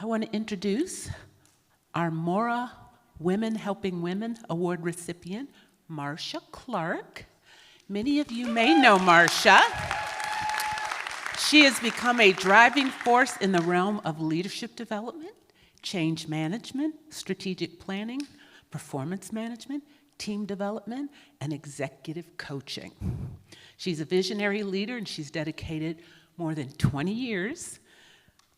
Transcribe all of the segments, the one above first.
I want to introduce our Maura Women Helping Women Award recipient, Marsha Clark. Many of you may know Marsha. She has become a driving force in the realm of leadership development, change management, strategic planning, performance management, team development, and executive coaching. She's a visionary leader, and she's dedicated more than 20 years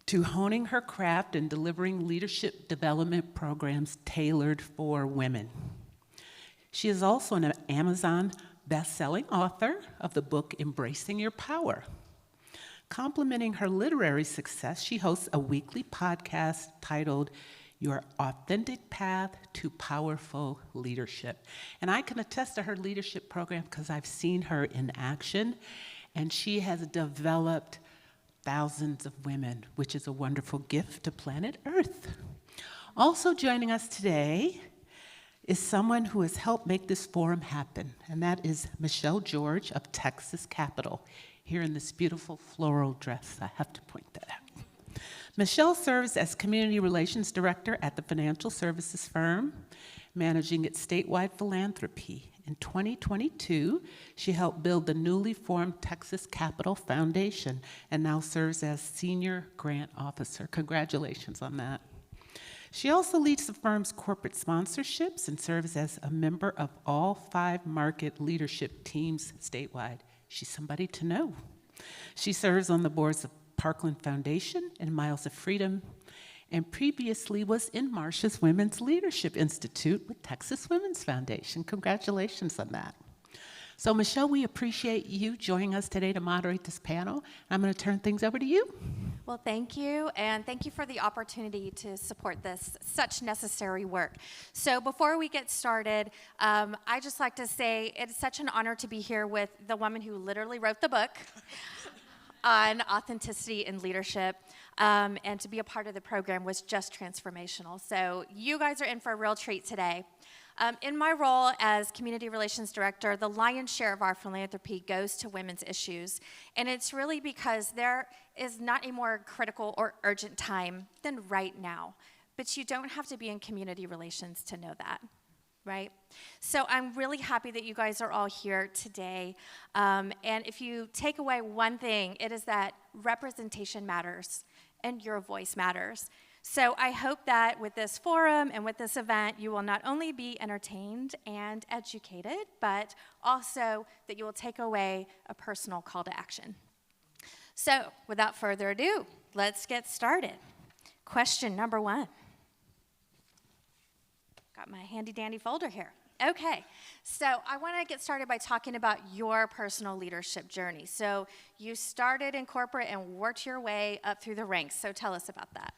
to honing her craft and delivering leadership development programs tailored for women. She is also an Amazon best-selling author of the book Embracing Your Power. Complementing her literary success, she hosts a weekly podcast titled Your Authentic Path to Powerful Leadership. And I can attest to her leadership program because I've seen her in action, and she has developed thousands of women, which is a wonderful gift to planet Earth. Also joining us today is someone who has helped make this forum happen, and that is Michelle George of Texas Capital, here in this beautiful floral dress. I have to point that out. Michelle serves as Community Relations Director at the financial services firm, managing its statewide philanthropy. In 2022, she helped build the newly formed Texas Capital Foundation and now serves as Senior Grant Officer. Congratulations on that. She also leads the firm's corporate sponsorships and serves as a member of all 5 market leadership teams statewide. She's somebody to know. She serves on the boards of Parkland Foundation and Miles of Freedom, and previously was in Marsha's Women's Leadership Institute with Texas Women's Foundation. Congratulations on that. So Michelle, we appreciate you joining us today to moderate this panel. I'm going to turn things over to you. Well, thank you, and thank you for the opportunity to support this such necessary work. So before we get started, I just like to say it's such an honor to be here with the woman who literally wrote the book on authenticity and leadership, and to be a part of the program was just transformational. So you guys are in for a real treat today. In my role as Community Relations Director, the lion's share of our philanthropy goes to women's issues, and it's really because there is not a more critical or urgent time than right now, but you don't have to be in community relations to know that. Right? So I'm really happy that you guys are all here today. And if you take away one thing, it is that representation matters and your voice matters. So I hope that with this forum and with this event, you will not only be entertained and educated, but also that you will take away a personal call to action. So without further ado, let's get started. Question number 1. Got my handy dandy folder here. Okay, so I want to get started by talking about your personal leadership journey. So you started in corporate and worked your way up through the ranks. So tell us about that.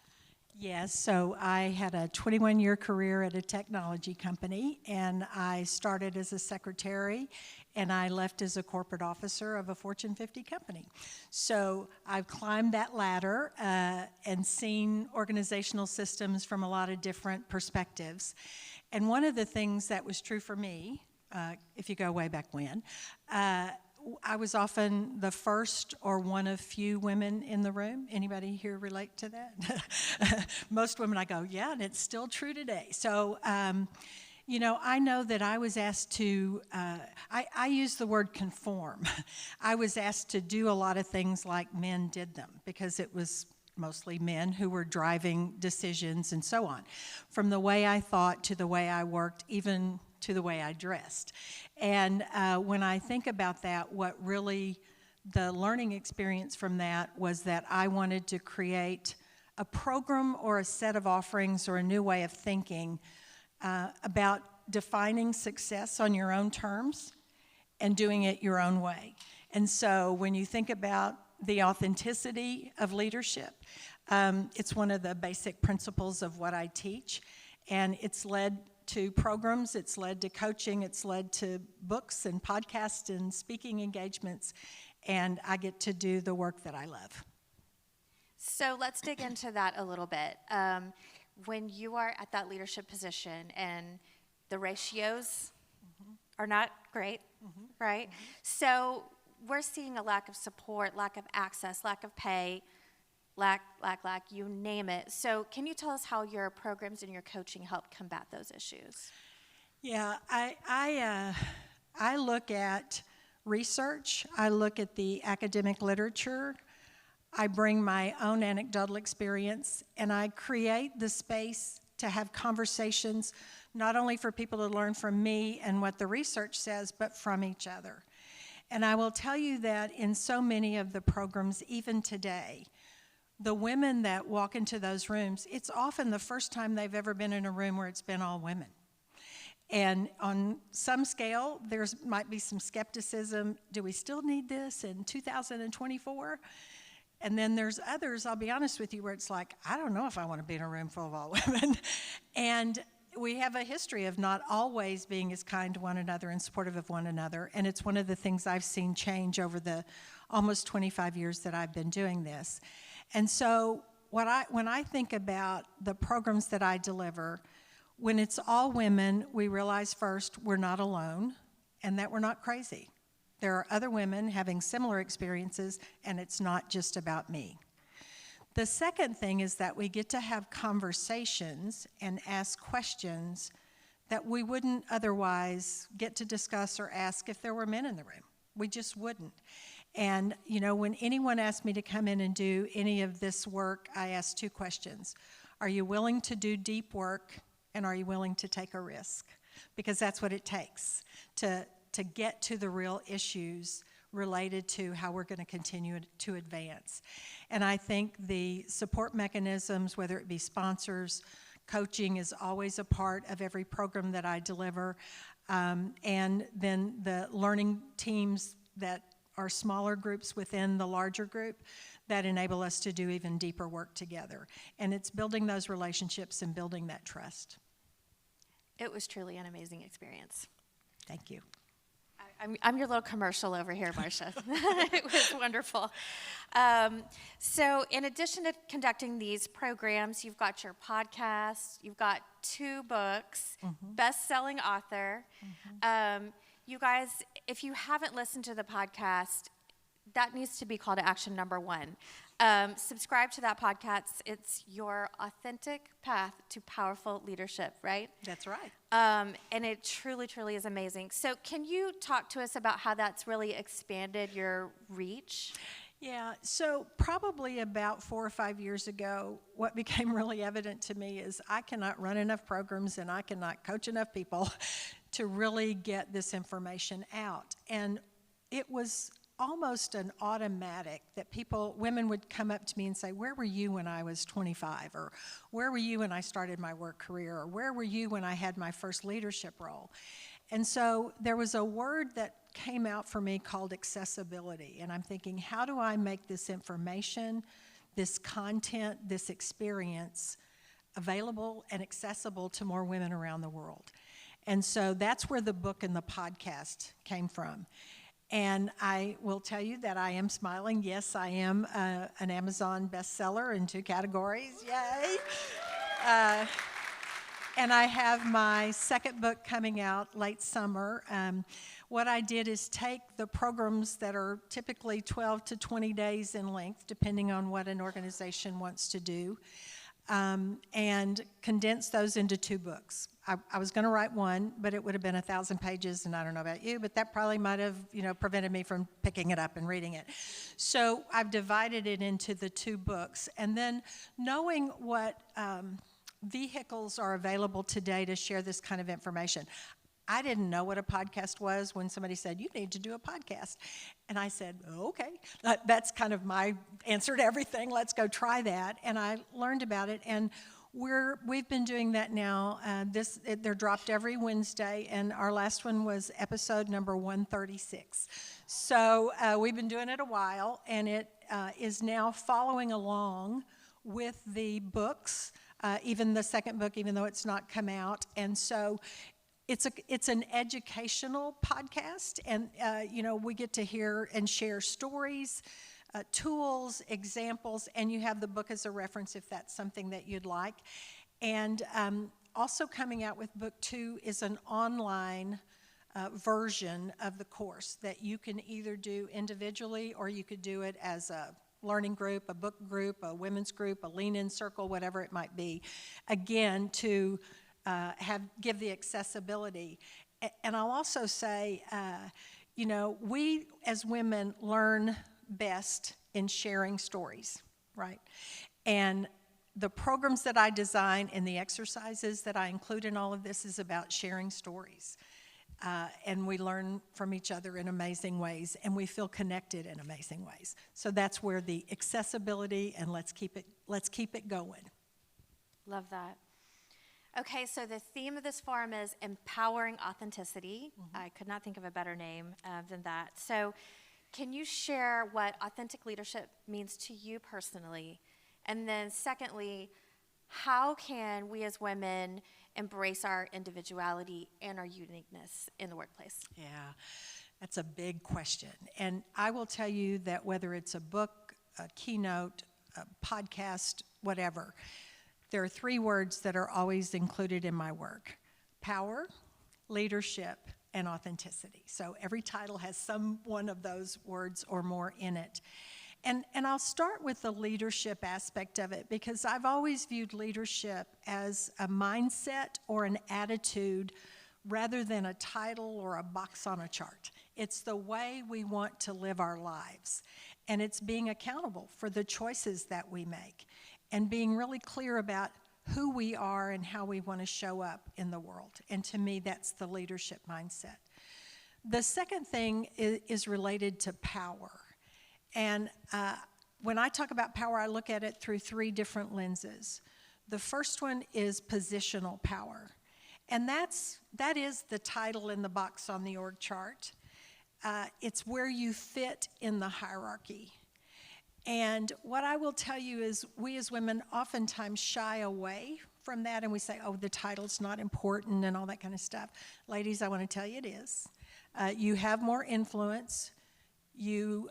Yes, so I had a 21-year career at a technology company, and I started as a secretary, and I left as a corporate officer of a Fortune 50 company. So I've climbed that ladder and seen organizational systems from a lot of different perspectives. And one of the things that was true for me, if you go way back when, I was often the first or one of few women in the room. Anybody here relate to that? Most women, I go, yeah, and it's still true today. So, you know, I know that I was asked to, I use the word conform. I was asked to do a lot of things like men did them because it was mostly men who were driving decisions and so on. From the way I thought to the way I worked, even to the way I dressed. And when I think about that, what really the learning experience from that was that I wanted to create a program or a set of offerings or a new way of thinking about defining success on your own terms and doing it your own way. And so when you think about the authenticity of leadership, it's one of the basic principles of what I teach, and it's led to programs, it's led to coaching, it's led to books and podcasts and speaking engagements, and I get to do the work that I love. So let's dig into that a little bit. When you are at that leadership position and the ratios are not great, right? So we're seeing a lack of support, lack of access, lack of pay. lack, you name it. So can you tell us how your programs and your coaching help combat those issues? Yeah, I look at research. I look at the academic literature. I bring my own anecdotal experience, and I create the space to have conversations, not only for people to learn from me and what the research says, but from each other. And I will tell you that in so many of the programs, even today, the women that walk into those rooms, it's often the first time they've ever been in a room where it's been all women. And on some scale, might be some skepticism. Do we still need this in 2024? And then there's others, I'll be honest with you, where it's like, I don't know if I want to be in a room full of all women. And we have a history of not always being as kind to one another and supportive of one another. And it's one of the things I've seen change over the almost 25 years that I've been doing this. And so when I think about the programs that I deliver, when it's all women, we realize first we're not alone and that we're not crazy. There are other women having similar experiences, and it's not just about me. The second thing is that we get to have conversations and ask questions that we wouldn't otherwise get to discuss or ask if there were men in the room. We just wouldn't. And, you know, when anyone asks me to come in and do any of this work, I ask two questions. Are you willing to do deep work, and are you willing to take a risk? Because that's what it takes to get to the real issues related to how we're going to continue to advance. And I think the support mechanisms, whether it be sponsors, coaching is always a part of every program that I deliver, and then the learning teams that are smaller groups within the larger group that enable us to do even deeper work together. And it's building those relationships and building that trust. It was truly an amazing experience. Thank you. I'm your little commercial over here, Marsha. It was wonderful. So in addition to conducting these programs, you've got your podcast, you've got 2 books, best-selling author. You guys, if you haven't listened to the podcast, that needs to be call to action number 1. Subscribe to that podcast. It's your authentic path to powerful leadership, right? That's right. And it truly, truly is amazing. So can you talk to us about how that's really expanded your reach? Yeah, so probably about 4 or 5 years ago, what became really evident to me is I cannot run enough programs and I cannot coach enough people to really get this information out. And it was almost an automatic that women would come up to me and say, where were you when I was 25? Or where were you when I started my work career? Or where were you when I had my first leadership role? And so there was a word that came out for me called accessibility. And I'm thinking, how do I make this information, this content, this experience available and accessible to more women around the world? And so that's where the book and the podcast came from. And I will tell you that I am smiling. Yes, I am an Amazon bestseller in 2 categories. Yay! And I have my second book coming out late summer. What I did is take the programs that are typically 12 to 20 days in length, depending on what an organization wants to do, and condense those into 2 books. I was going to write one, but it would have been 1,000 pages, and I don't know about you, but that probably might have, prevented me from picking it up and reading it. So I've divided it into the 2 books, and then knowing what vehicles are available today to share this kind of information. I didn't know what a podcast was when somebody said, you need to do a podcast. And I said, okay, that's kind of my answer to everything. Let's go try that. And I learned about it, and we've been doing that now. They're dropped every Wednesday, and our last one was episode number 136. So we've been doing it a while, and it is now following along with the books, even the second book, even though it's not come out. And so it's an educational podcast, and we get to hear and share stories, tools, examples, and you have the book as a reference if that's something that you'd like. And also coming out with book 2 is an online version of the course that you can either do individually or you could do it as a learning group, a book group, a women's group, a lean-in circle, whatever it might be, again, to give the accessibility. And I'll also say, you know, we as women learn best in sharing stories, right? And the programs that I design and the exercises that I include in all of this is about sharing stories. And we learn from each other in amazing ways, and we feel connected in amazing ways. So that's where the accessibility and let's keep it going. Love that. Okay, so the theme of this forum is empowering authenticity. I could not think of a better name than that. So can you share what authentic leadership means to you personally? And then secondly, how can we as women embrace our individuality and our uniqueness in the workplace? Yeah, that's a big question. And I will tell you that whether it's a book, a keynote, a podcast, whatever, there are 3 words that are always included in my work: power, leadership, and authenticity. So every title has some one of those words or more in it. And I'll start with the leadership aspect of it, because I've always viewed leadership as a mindset or an attitude rather than a title or a box on a chart. It's the way we want to live our lives, and it's being accountable for the choices that we make and being really clear about who we are and how we want to show up in the world. And to me, that's the leadership mindset. The second thing is related to power. And when I talk about power, I look at it through 3 different lenses. The first one is positional power. And that is the title in the box on the org chart. It's where you fit in the hierarchy. And what I will tell you is we as women oftentimes shy away from that, and we say, oh, the title's not important and all that kind of stuff. Ladies, I want to tell you it is. You have more influence. You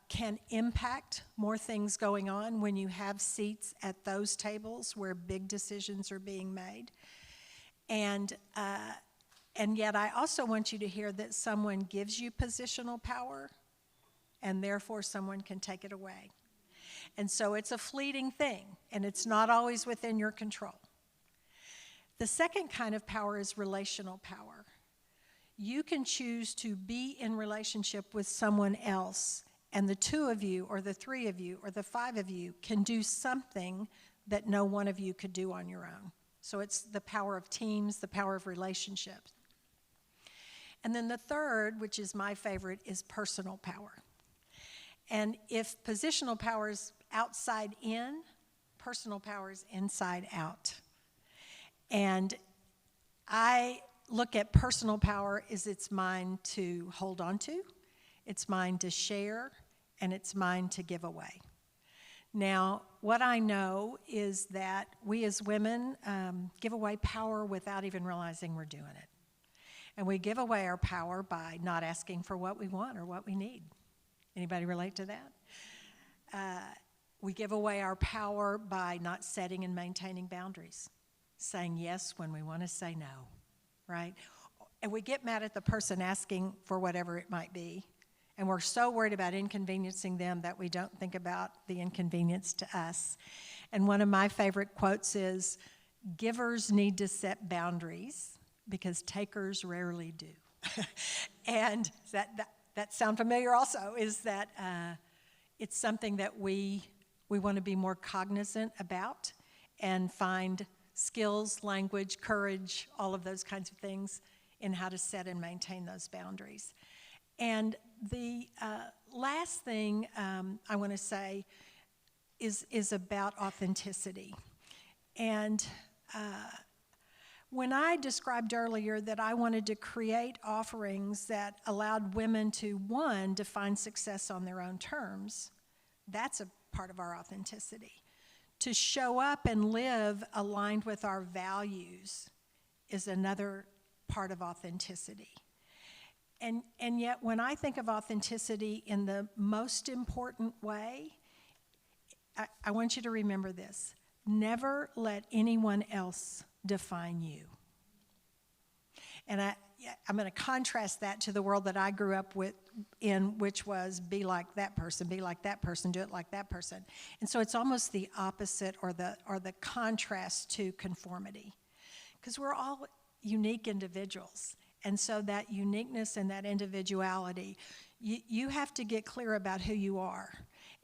can impact more things going on when you have seats at those tables where big decisions are being made. And yet I also want you to hear that someone gives you positional power, and therefore someone can take it away. And so it's a fleeting thing, and it's not always within your control. The second kind of power is relational power. You can choose to be in relationship with someone else, and the 2 of you, or the 3 of you, or the 5 of you can do something that no one of you could do on your own. So it's the power of teams, the power of relationships. And then the third, which is my favorite, is personal power. And if positional power is outside in, personal power is inside out. And I look at personal power as it's mine to hold on to, it's mine to share, and it's mine to give away. Now, what I know is that we as women give away power without even realizing we're doing it. And we give away our power by not asking for what we want or what we need. Anybody relate to that? We give away our power by not setting and maintaining boundaries, saying yes when we want to say no, right? And we get mad at the person asking for whatever it might be, and we're so worried about inconveniencing them that we don't think about the inconvenience to us. And one of my favorite quotes is, givers need to set boundaries because takers rarely do. And that sound familiar also, is that it's something that we want to be more cognizant about and find skills, language, courage, all of those kinds of things in how to set and maintain those boundaries. And the last thing I want to say is about authenticity. And when I described earlier that I wanted to create offerings that allowed women to, 1, define success on their own terms, that's a part of our authenticity. To show up and live aligned with our values is another part of authenticity. And yet when I think of authenticity in the most important way, I want you to remember this. Never let anyone else define you. And I'm going to contrast that to the world that I grew up in, which was be like that person, do it like that person. And so it's almost the opposite or the contrast to conformity, because we're all unique individuals. And so that uniqueness and that individuality, you have to get clear about who you are.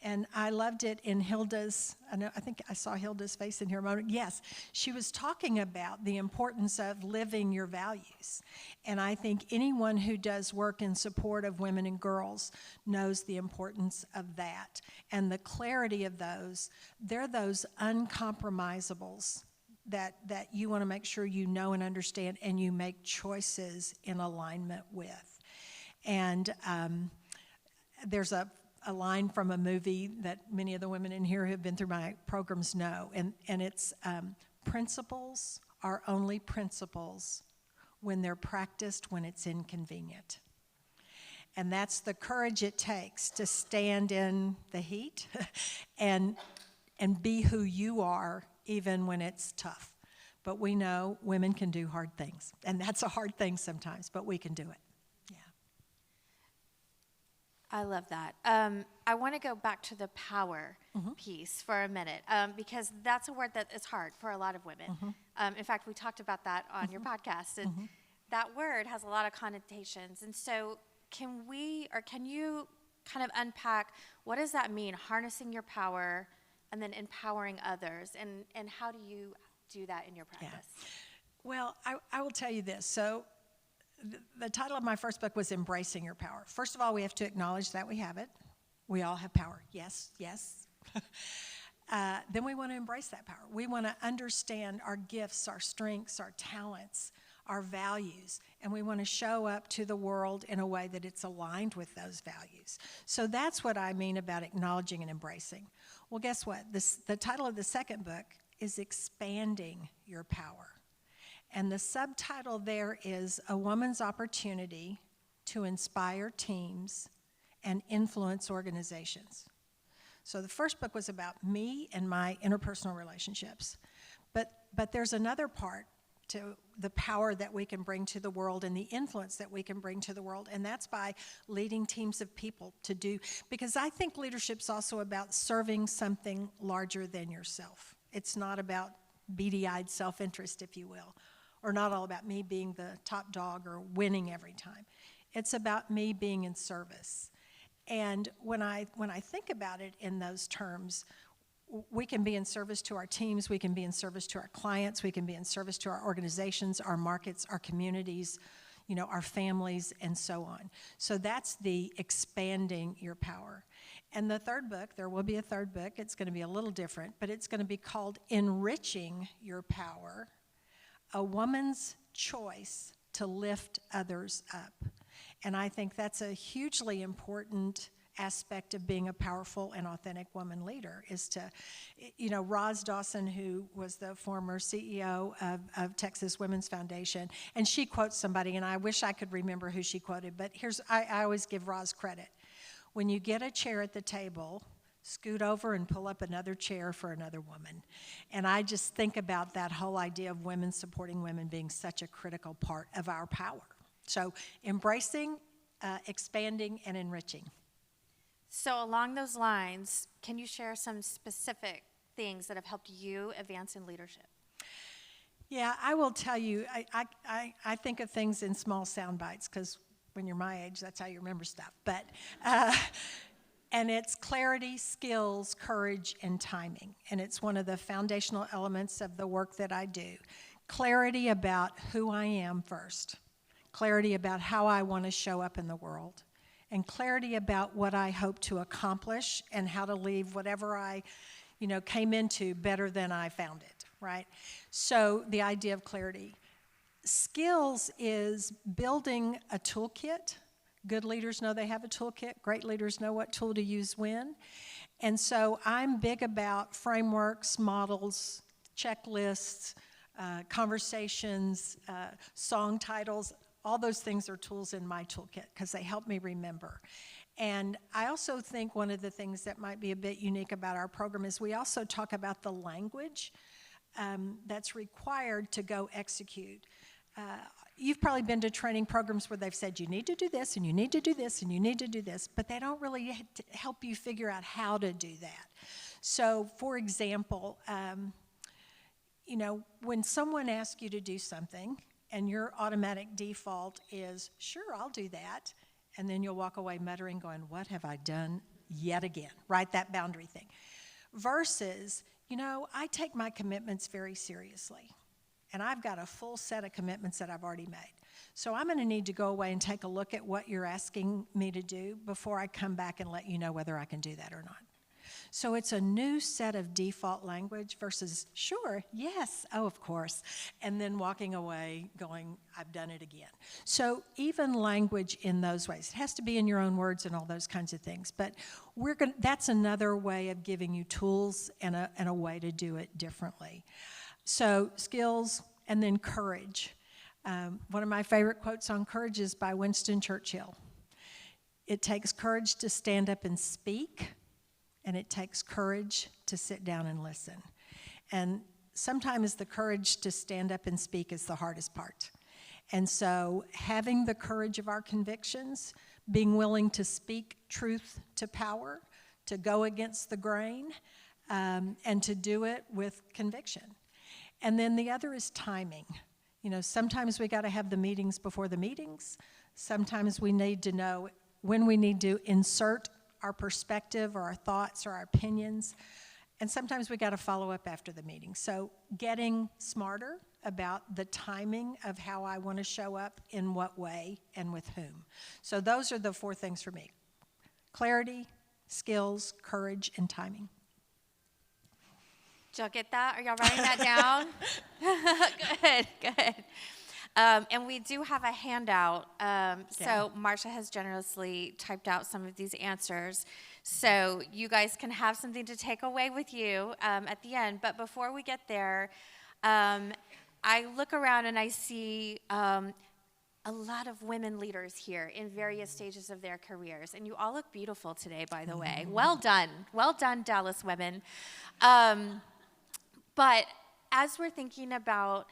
And I loved it in Hilda's, I think I saw Hilda's face in here a moment. Yes, she was talking about the importance of living your values. And I think anyone who does work in support of women and girls knows the importance of that. And the clarity of those, they're those uncompromisables that you want to make sure you know and understand and you make choices in alignment with. And there's a line from a movie that many of the women in here who have been through my programs know, and it's principles are only principles when they're practiced when it's inconvenient. And that's the courage it takes to stand in the heat and be who you are even when it's tough. But we know women can do hard things, and that's a hard thing sometimes, but we can do it. I love that. I want to go back to the power piece for a minute, because that's a word that is hard for a lot of women. In fact, we talked about that on your podcast, and that word has a lot of connotations. And so can you kind of unpack what does that mean, harnessing your power and then empowering others, and how do you do that in your practice? Yeah. Well, I will tell you this. So the title of my first book was Embracing Your Power. First of all, we have to acknowledge that we have it. We all have power. Yes, yes. Then we want to embrace that power. We want to understand our gifts, our strengths, our talents, our values, and we want to show up to the world in a way that it's aligned with those values. So that's what I mean about acknowledging and embracing. Well, guess what? The title of the second book is Expanding Your Power. And the subtitle there is A Woman's Opportunity to Inspire Teams and Influence Organizations. So the first book was about me and my interpersonal relationships. But there's another part to the power that we can bring to the world and the influence that we can bring to the world, and that's by leading teams of people to do, because I think leadership's also about serving something larger than yourself. It's not about beady-eyed self-interest, if you will, or not all about me being the top dog or winning every time. It's about me being in service. And when I think about it in those terms, we can be in service to our teams, we can be in service to our clients, we can be in service to our organizations, our markets, our communities, our families, and so on. So that's the expanding your power. And the third book, there will be a third book, it's going to be a little different, but it's going to be called Enriching Your Power, A Woman's Choice to Lift Others Up. And I think that's a hugely important aspect of being a powerful and authentic woman leader, is to, Roz Dawson, who was the former CEO of Texas Women's Foundation, and she quotes somebody, and I wish I could remember who she quoted, but I always give Roz credit. When you get a chair at the table, scoot over and pull up another chair for another woman. And I just think about that whole idea of women supporting women being such a critical part of our power. So embracing, expanding, and enriching. So along those lines, can you share some specific things that have helped you advance in leadership? Yeah, I will tell you, I think of things in small sound bites, because when you're my age, that's how you remember stuff. But and it's clarity, skills, courage, and timing. And it's one of the foundational elements of the work that I do. Clarity about who I am first. Clarity about how I want to show up in the world. And clarity about what I hope to accomplish and how to leave whatever I, came into better than I found it, right? So the idea of clarity. Skills is building a toolkit. Good leaders know they have a toolkit. Great leaders know what tool to use when. And so I'm big about frameworks, models, checklists, conversations, song titles. All those things are tools in my toolkit because they help me remember. And I also think one of the things that might be a bit unique about our program is we also talk about the language that's required to go execute. You've probably been to training programs where they've said you need to do this and you need to do this and you need to do this, but they don't really help you figure out how to do that. So, for example, when someone asks you to do something and your automatic default is, sure, I'll do that, and then you'll walk away muttering, going, what have I done yet again, right? That boundary thing. Versus, I take my commitments very seriously, and I've got a full set of commitments that I've already made. So I'm going to need to go away and take a look at what you're asking me to do before I come back and let you know whether I can do that or not. So it's a new set of default language versus, sure, yes, oh, of course, and then walking away going, I've done it again. So even language in those ways. It has to be in your own words and all those kinds of things. But that's another way of giving you tools and a way to do it differently. So skills and then courage. One of my favorite quotes on courage is by Winston Churchill. It takes courage to stand up and speak, and it takes courage to sit down and listen. And sometimes the courage to stand up and speak is the hardest part. And so having the courage of our convictions, being willing to speak truth to power, to go against the grain, and to do it with conviction. And then the other is timing. Sometimes we got to have the meetings before the meetings. Sometimes we need to know when we need to insert our perspective or our thoughts or our opinions. And sometimes we got to follow up after the meeting. So getting smarter about the timing of how I want to show up, in what way, and with whom. So those are the 4 things for me. Clarity, skills, courage, and timing. Did y'all get that? Are y'all writing that down? Good. And we do have a handout. So Marsha has generously typed out some of these answers. So you guys can have something to take away with you at the end. But before we get there, I look around and I see a lot of women leaders here in various stages of their careers. And you all look beautiful today, by the way. Well done. Well done, Dallas women. But as we're thinking about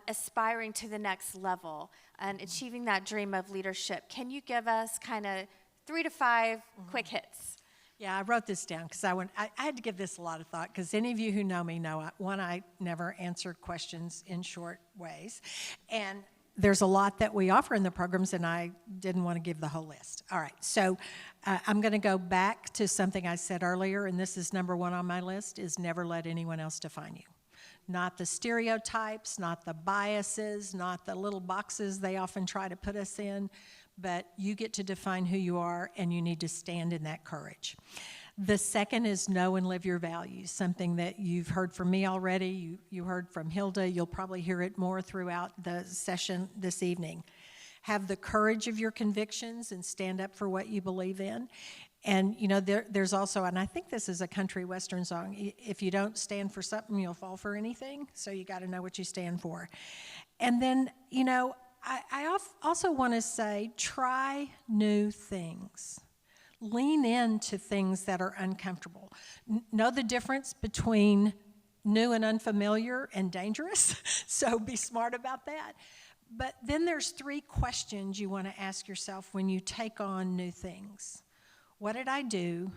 aspiring to the next level and achieving that dream of leadership, can you give us kind of 3 to 5 quick hits? Yeah, I wrote this down because I had to give this a lot of thought, because any of you who know me know, I never answer questions in short ways. And there's a lot that we offer in the programs, and I didn't want to give the whole list. All right, so I'm going to go back to something I said earlier, and this is number 1 on my list, is never let anyone else define you. Not the stereotypes, not the biases, not the little boxes they often try to put us in, but you get to define who you are, and you need to stand in that courage. The second is know and live your values, something that you've heard from me already. You heard from Hilda. You'll probably hear it more throughout the session this evening. Have the courage of your convictions and stand up for what you believe in. And, there's also, and I think this is a country western song, if you don't stand for something, you'll fall for anything. So you got to know what you stand for. And then, I also want to say, try new things. Lean into things that are uncomfortable. Know the difference between new and unfamiliar and dangerous, so be smart about that. But then there's 3 questions you want to ask yourself when you take on new things. What did I do?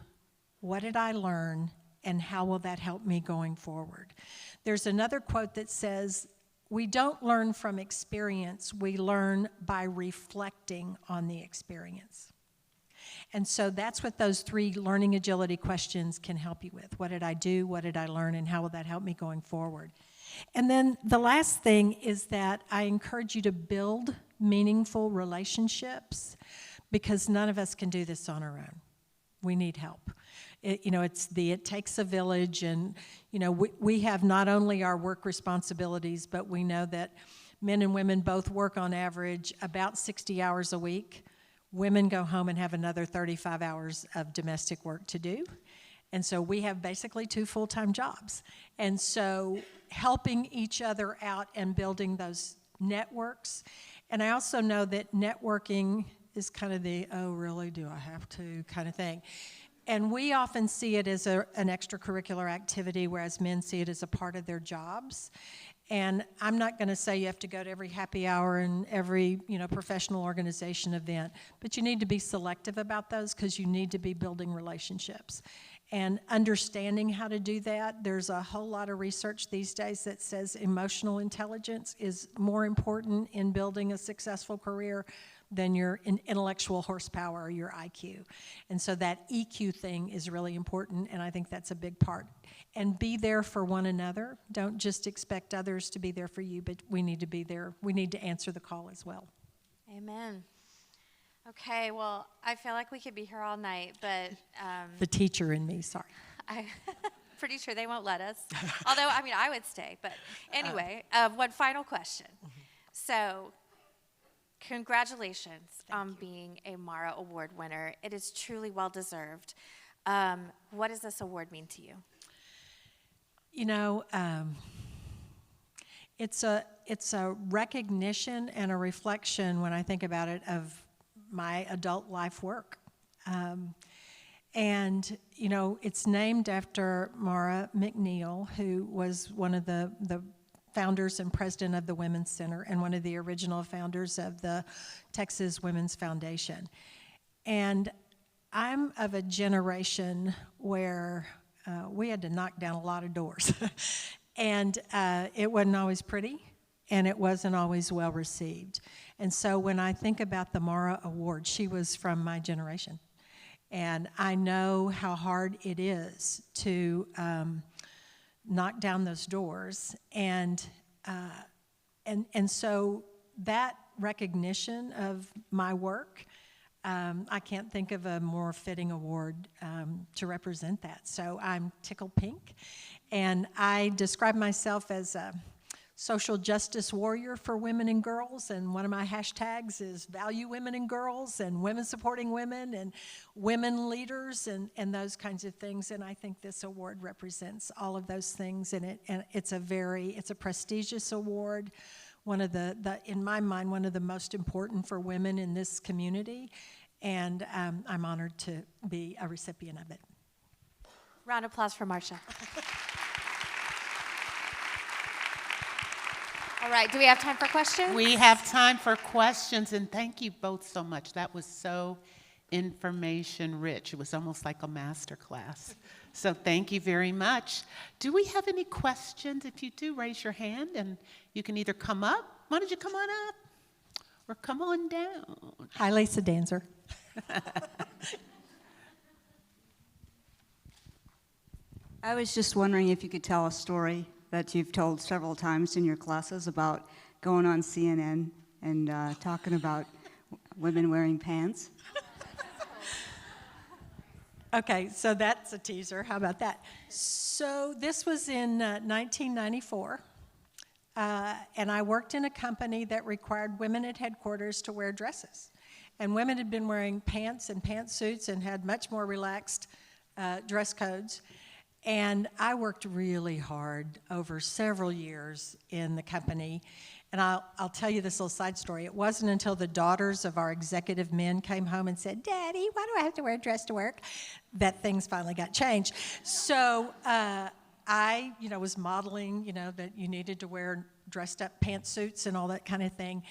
What did I learn? And how will that help me going forward? There's another quote that says, we don't learn from experience, we learn by reflecting on the experience. And so that's what those 3 learning agility questions can help you with. What did I do? What did I learn? And how will that help me going forward? And then the last thing is that I encourage you to build meaningful relationships, because none of us can do this on our own. We need help. It takes a village, and, we have not only our work responsibilities, but we know that men and women both work on average about 60 hours a week. Women go home and have another 35 hours of domestic work to do. And so we have basically 2 full-time jobs. And so helping each other out and building those networks. And I also know that networking is kind of the, oh, really, do I have to kind of thing. And we often see it as an extracurricular activity, whereas men see it as a part of their jobs. And I'm not going to say you have to go to every happy hour and every, professional organization event, but you need to be selective about those because you need to be building relationships. And understanding how to do that, there's a whole lot of research these days that says emotional intelligence is more important in building a successful career than your intellectual horsepower or your IQ. And so that EQ thing is really important, and I think that's a big part. And be there for one another. Don't just expect others to be there for you, but we need to be there. We need to answer the call as well. Amen. Okay, well, I feel like we could be here all night, but The teacher in me, sorry. I'm pretty sure they won't let us. Although, I would stay. But anyway, one final question. So, congratulations on being a Maura Award winner. It is truly well-deserved. What does this award mean to you? It's a recognition and a reflection, when I think about it, of my adult life work. And it's named after Maura McNeil, who was one of the founders and president of the Women's Center and one of the original founders of the Texas Women's Foundation. And I'm of a generation where we had to knock down a lot of doors. And it wasn't always pretty, and it wasn't always well received. And so when I think about the Maura Award, she was from my generation. And I know how hard it is to knock down those doors. And so that recognition of my work, I can't think of a more fitting award to represent that. So I'm tickled pink. And I describe myself as a social justice warrior for women and girls, and one of my hashtags is value women and girls and women supporting women and women leaders and those kinds of things. And I think this award represents all of those things, and it's a prestigious award, one of the in my mind, one of the most important for women in this community, and I'm honored to be a recipient of it. Round of applause for Marsha. All right, do we have time for questions? We have time for questions, and thank you both so much. That was so information rich. It was almost like a master class. So thank you very much. Do we have any questions? If you do, raise your hand, and you can either come up. Why don't you come on up or come on down? Hi, Lisa Danzer. I was just wondering if you could tell a story that you've told several times in your classes about going on CNN and talking about women wearing pants. Okay, so that's a teaser. How about that? So this was in 1994, and I worked in a company that required women at headquarters to wear dresses. And women had been wearing pants and pantsuits and had much more relaxed dress codes. And I worked really hard over several years in the company. And I'll tell you this little side story. It wasn't until the daughters of our executive men came home and said, "Daddy, why do I have to wear a dress to work?" that things finally got changed. So I, was modeling, that you needed to wear dressed up pantsuits and all that kind of thing.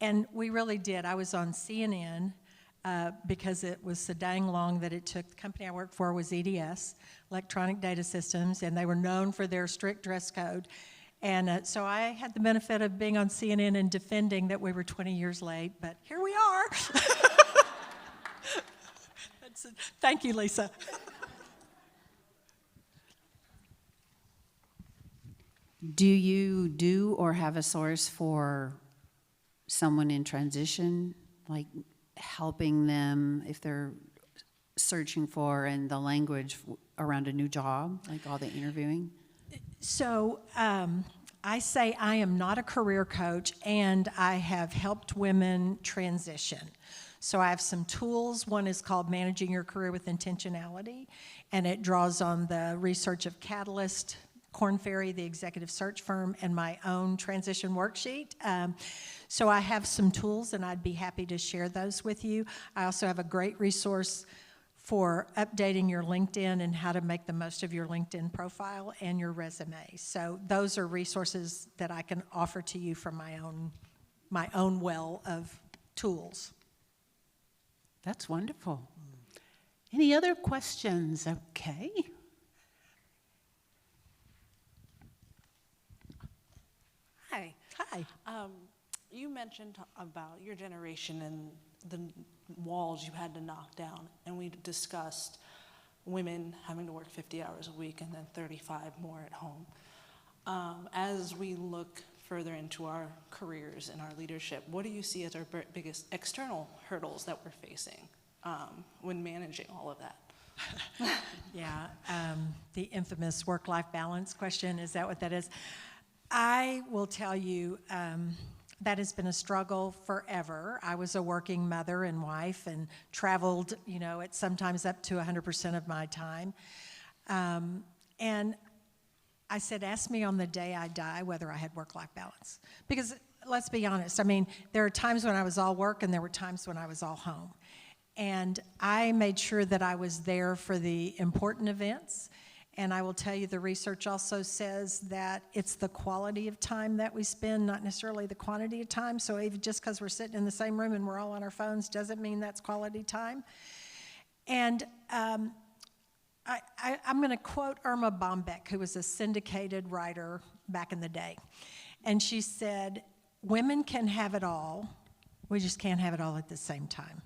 And we really did. I was on CNN. Because it was so dang long that it took. The company I worked for was EDS, Electronic Data Systems, and they were known for their strict dress code. And so I had the benefit of being on CNN and defending that we were 20 years late, but here we are. Thank you, Lisa. Do you do or have a source for someone in transition, like helping them if they're searching for and the language around a new job, like all the interviewing? So I say I am not a career coach, and I have helped women transition. So I have some tools. One is called Managing Your Career with Intentionality, and it draws on the research of Catalyst, Korn Ferry, the executive search firm, and my own transition worksheet. So I have some tools, and I'd be happy to share those with you. I also have a great resource for updating your LinkedIn and how to make the most of your LinkedIn profile and your resume. So those are resources that I can offer to you from my own well of tools. That's wonderful. Any other questions? Okay. Hi. Hi. You mentioned about your generation and the walls you had to knock down, and we discussed women having to work 50 hours a week and then 35 more at home. As we look further into our careers and our leadership, what do you see as our biggest external hurdles that we're facing when managing all of that? Yeah, the infamous work-life balance question, is that what that is? I will tell you, that has been a struggle forever. I was a working mother and wife and traveled, at sometimes up to 100% of my time. And I said, ask me on the day I die whether I had work-life balance. Because let's be honest, there are times when I was all work and there were times when I was all home. And I made sure that I was there for the important events. And I will tell you, the research also says that it's the quality of time that we spend, not necessarily the quantity of time. So even just because we're sitting in the same room and we're all on our phones doesn't mean that's quality time. And I'm going to quote Irma Bombeck, who was a syndicated writer back in the day. And she said, women can have it all, we just can't have it all at the same time.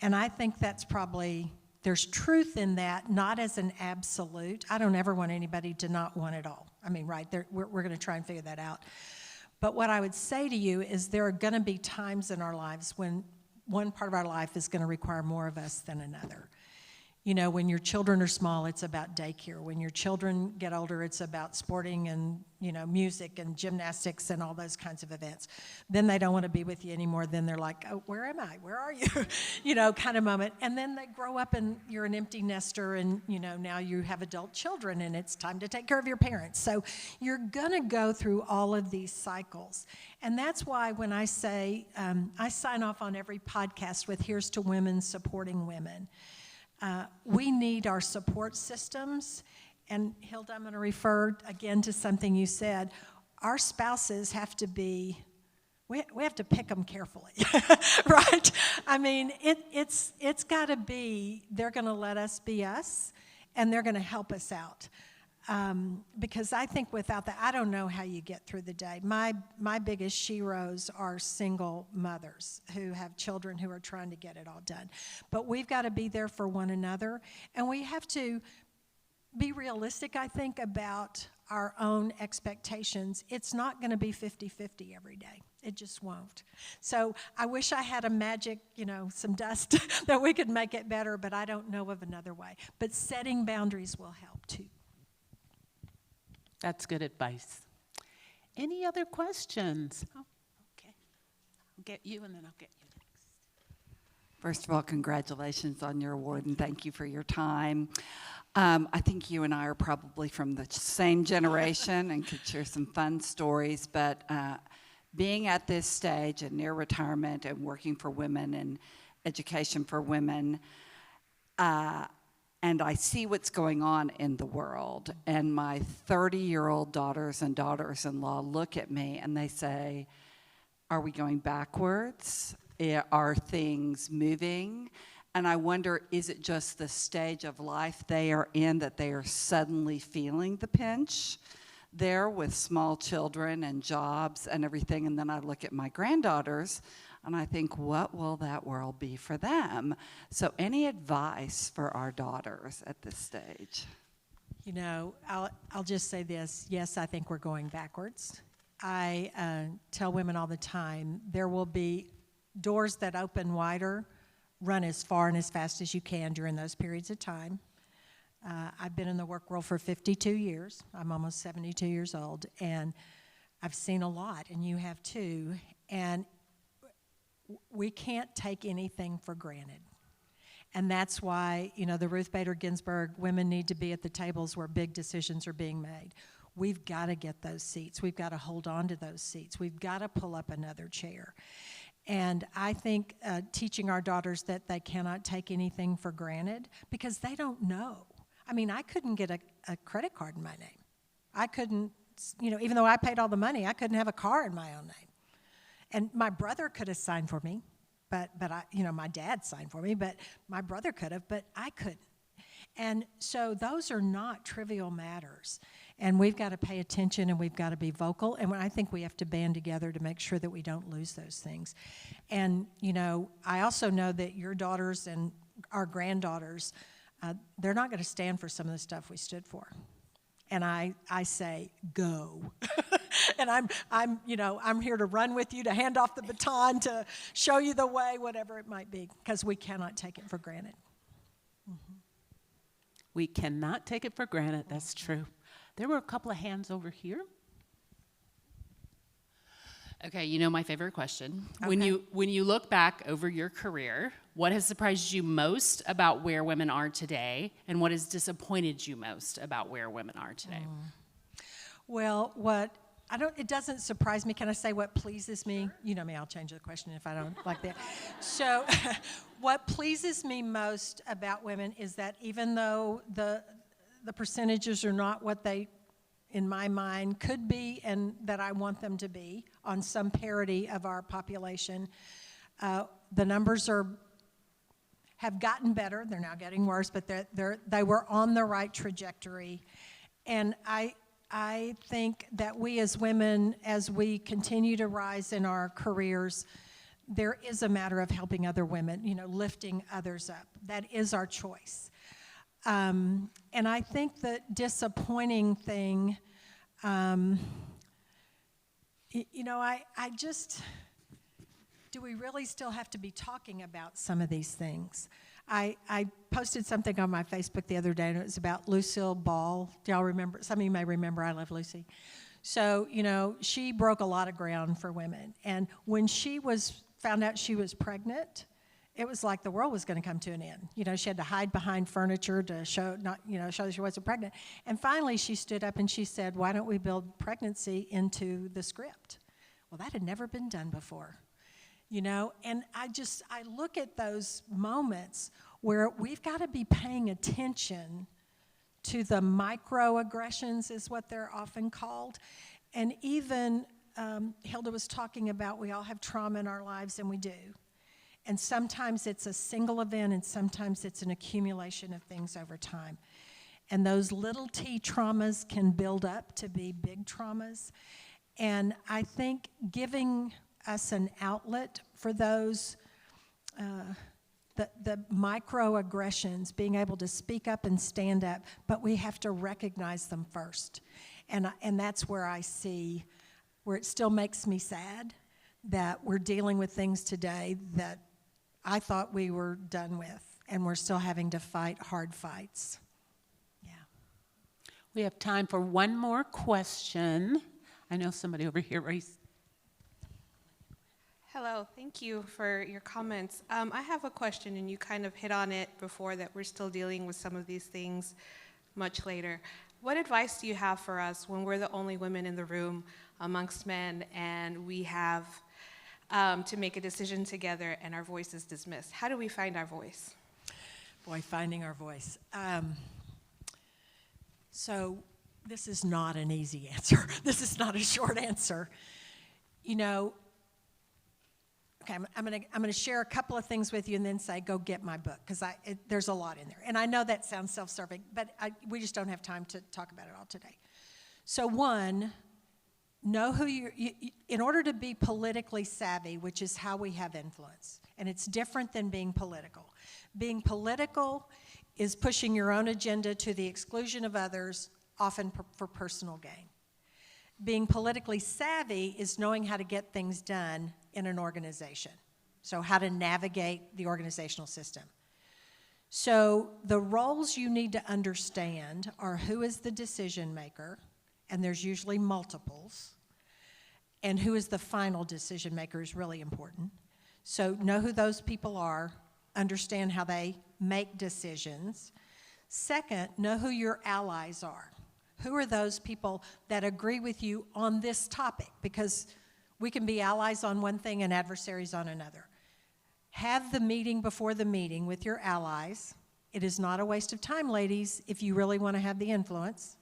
And I think that's probably... There's truth in that, not as an absolute. I don't ever want anybody to not want it all. Right, we're going to try and figure that out. But what I would say to you is there are going to be times in our lives when one part of our life is going to require more of us than another. When your children are small, it's about daycare. When your children get older, it's about sporting and, music and gymnastics and all those kinds of events. Then they don't want to be with you anymore. Then they're like, oh, where am I? Where are you? Kind of moment. And then they grow up and you're an empty nester and, now you have adult children and it's time to take care of your parents. So you're going to go through all of these cycles. And that's why when I say, I sign off on every podcast with here's to women supporting women. We need our support systems, and Hilda, I'm going to refer again to something you said. Our spouses have to be, we have to pick them carefully, right? It's got to be, they're going to let us be us, and they're going to help us out. Because I think without that, I don't know how you get through the day. My biggest sheroes are single mothers who have children who are trying to get it all done. But we've got to be there for one another, and we have to be realistic, I think, about our own expectations. It's not going to be 50-50 every day. It just won't. So I wish I had a magic, some dust that we could make it better, but I don't know of another way. But setting boundaries will help too. That's good advice. Any other questions? Oh, okay. I'll get you and then I'll get you next. First of all, congratulations on your award and thank you for your time. I think you and I are probably from the same generation and could share some fun stories, but being at this stage and near retirement and working for women and education for women, and I see what's going on in the world, and my 30-year-old daughters and daughters-in-law look at me and they say, are we going backwards? Are things moving? And I wonder, is it just the stage of life they are in that they are suddenly feeling the pinch there with small children and jobs and everything? And then I look at my granddaughters and I think, what will that world be for them? So any advice for our daughters at this stage? I'll just say this. Yes, I think we're going backwards. I tell women all the time, there will be doors that open wider. Run as far and as fast as you can during those periods of time. I've been in the work world for 52 years. I'm almost 72 years old, and I've seen a lot, and you have too. And we can't take anything for granted. And that's why, the Ruth Bader Ginsburg, women need to be at the tables where big decisions are being made. We've got to get those seats. We've got to hold on to those seats. We've got to pull up another chair. And I think teaching our daughters that they cannot take anything for granted because they don't know. I mean, I couldn't get a credit card in my name. I couldn't, even though I paid all the money, I couldn't have a car in my own name. And my brother could have signed for me, but I, my dad signed for me, but my brother could have, but I couldn't. And so those are not trivial matters. And we've got to pay attention and we've got to be vocal. And I think we have to band together to make sure that we don't lose those things. And, I also know that your daughters and our granddaughters, they're not going to stand for some of the stuff we stood for. And I say, go. And I'm here to run with you, to hand off the baton, to show you the way, whatever it might be, because we cannot take it for granted. Mm-hmm. We cannot take it for granted, that's true. There were a couple of hands over here. Okay, my favorite question. Okay. When you look back over your career, what has surprised you most about where women are today, and what has disappointed you most about where women are today? Well, it doesn't surprise me. Can I say what pleases me? You know me, I'll change the question if I don't like that. So what pleases me most about women is that even though the percentages are not what they, in my mind, could be and that I want them to be on some parity of our population, the numbers have gotten better. They're now getting worse, but they were on the right trajectory. And I think that we as women, as we continue to rise in our careers, there is a matter of helping other women, lifting others up. That is our choice. And I think the disappointing thing, I just, do we really still have to be talking about some of these things? I posted something on my Facebook the other day, and it was about Lucille Ball. Do y'all remember? Some of you may remember I Love Lucy. So, she broke a lot of ground for women. And when she found out she was pregnant, it was like the world was going to come to an end. She had to hide behind furniture to show that she wasn't pregnant. And finally, she stood up and she said, "Why don't we build pregnancy into the script?" Well, that had never been done before. And I look at those moments where we've got to be paying attention to the microaggressions, is what they're often called. And even Hilda was talking about we all have trauma in our lives, and we do. And sometimes it's a single event, and sometimes it's an accumulation of things over time. And those little t traumas can build up to be big traumas. And I think giving us an outlet for those, the microaggressions, being able to speak up and stand up, but we have to recognize them first. And that's where I see, where it still makes me sad that we're dealing with things today that I thought we were done with, and we're still having to fight hard fights. Yeah. We have time for one more question. I know somebody over here raised. Hello, thank you for your comments. I have a question, and you kind of hit on it before, that we're still dealing with some of these things much later. What advice do you have for us when we're the only women in the room amongst men, and we have to make a decision together and our voice is dismissed? How do we find our voice? Boy, finding our voice. So this is not an easy answer. This is not a short answer. Okay, I'm gonna share a couple of things with you and then say, go get my book, because there's a lot in there. And I know that sounds self-serving, but we just don't have time to talk about it all today. So one, know who in order to be politically savvy, which is how we have influence, and it's different than being political. Being political is pushing your own agenda to the exclusion of others, often for personal gain. Being politically savvy is knowing how to get things done in an organization, so how to navigate the organizational system. So the roles you need to understand are who is the decision maker, and there's usually multiples, and who is the final decision maker is really important. So know who those people are, understand how they make decisions. Second, know who your allies are. Who are those people that agree with you on this topic? Because We can be allies on one thing and adversaries on another. Have the meeting before the meeting with your allies. It is not a waste of time, ladies, if you really want to have the influence.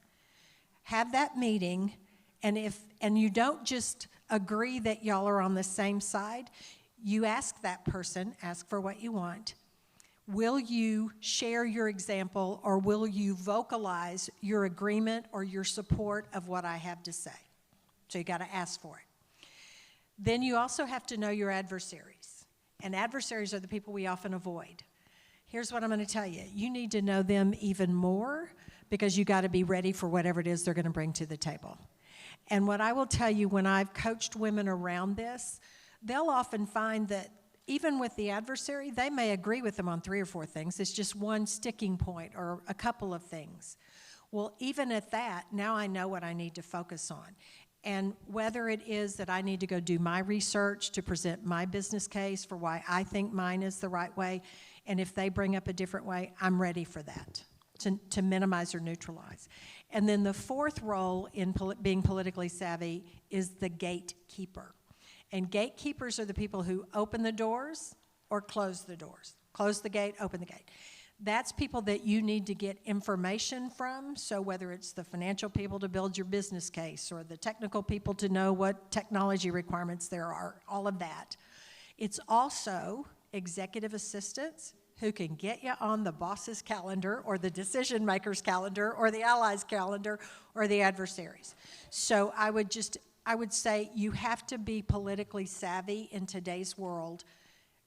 Have that meeting, and you don't just agree that y'all are on the same side. You ask that person, ask for what you want. Will you share your example, or will you vocalize your agreement or your support of what I have to say? So you got to ask for it. Then you also have to know your adversaries. And adversaries are the people we often avoid. Here's what I'm going to tell you. You need to know them even more, because you got to be ready for whatever it is they're going to bring to the table. And what I will tell you, when I've coached women around this, they'll often find that even with the adversary, they may agree with them on 3 or 4 things. It's just one sticking point or a couple of things. Well, even at that, now I know what I need to focus on. And whether it is that I need to go do my research to present my business case for why I think mine is the right way, and if they bring up a different way, I'm ready for that, to minimize or neutralize. And then the 4th role in being politically savvy is the gatekeeper. And gatekeepers are the people who open the doors or close the doors. Close the gate, open the gate. That's people that you need to get information from. So whether it's the financial people to build your business case, or the technical people to know what technology requirements there are, all of that. It's also executive assistants who can get you on the boss's calendar, or the decision maker's calendar, or the allies' calendar, or the adversaries. So I would say you have to be politically savvy in today's world.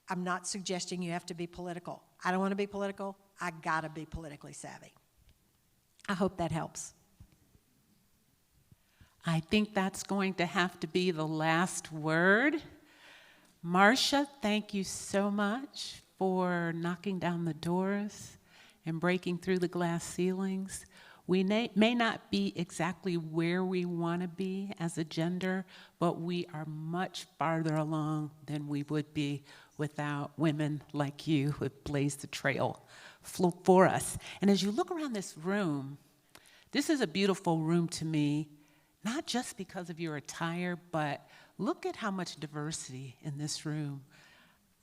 I'm not suggesting you have to be political. I don't want to be political. I gotta be politically savvy. I hope that helps. I think that's going to have to be the last word. Marsha, thank you so much for knocking down the doors and breaking through the glass ceilings. We may not be exactly where we want to be as a gender, but we are much farther along than we would be without women like you who have blazed the trail for us. And as you look around this room, this is a beautiful room to me, not just because of your attire, but look at how much diversity in this room,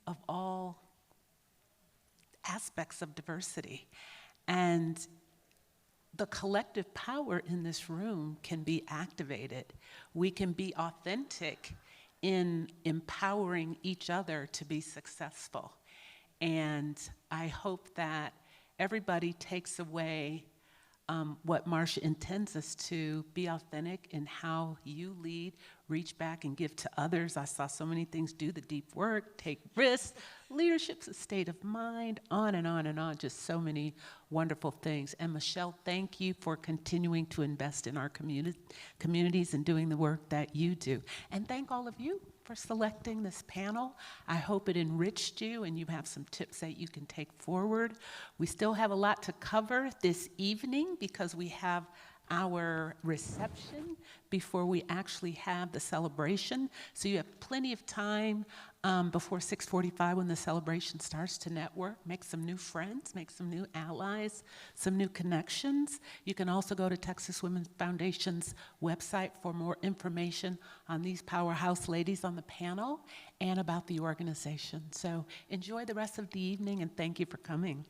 of all aspects of diversity. And the collective power in this room can be activated. We can be authentic in empowering each other to be successful. And I hope that everybody takes away what Marsha intends us to be authentic in how you lead, reach back and give to others. I saw so many things: do the deep work, take risks, leadership's a state of mind, on and on and on, just so many wonderful things. And Michelle, thank you for continuing to invest in our communities and doing the work that you do. And thank all of you for selecting this panel. I hope it enriched you and you have some tips that you can take forward. We still have a lot to cover this evening because we have our reception before we actually have the celebration. So you have plenty of time before 6:45 when the celebration starts to network, make some new friends, make some new allies, some new connections. You can also go to Texas Women's Foundation's website for more information on these powerhouse ladies on the panel and about the organization. So enjoy the rest of the evening and thank you for coming.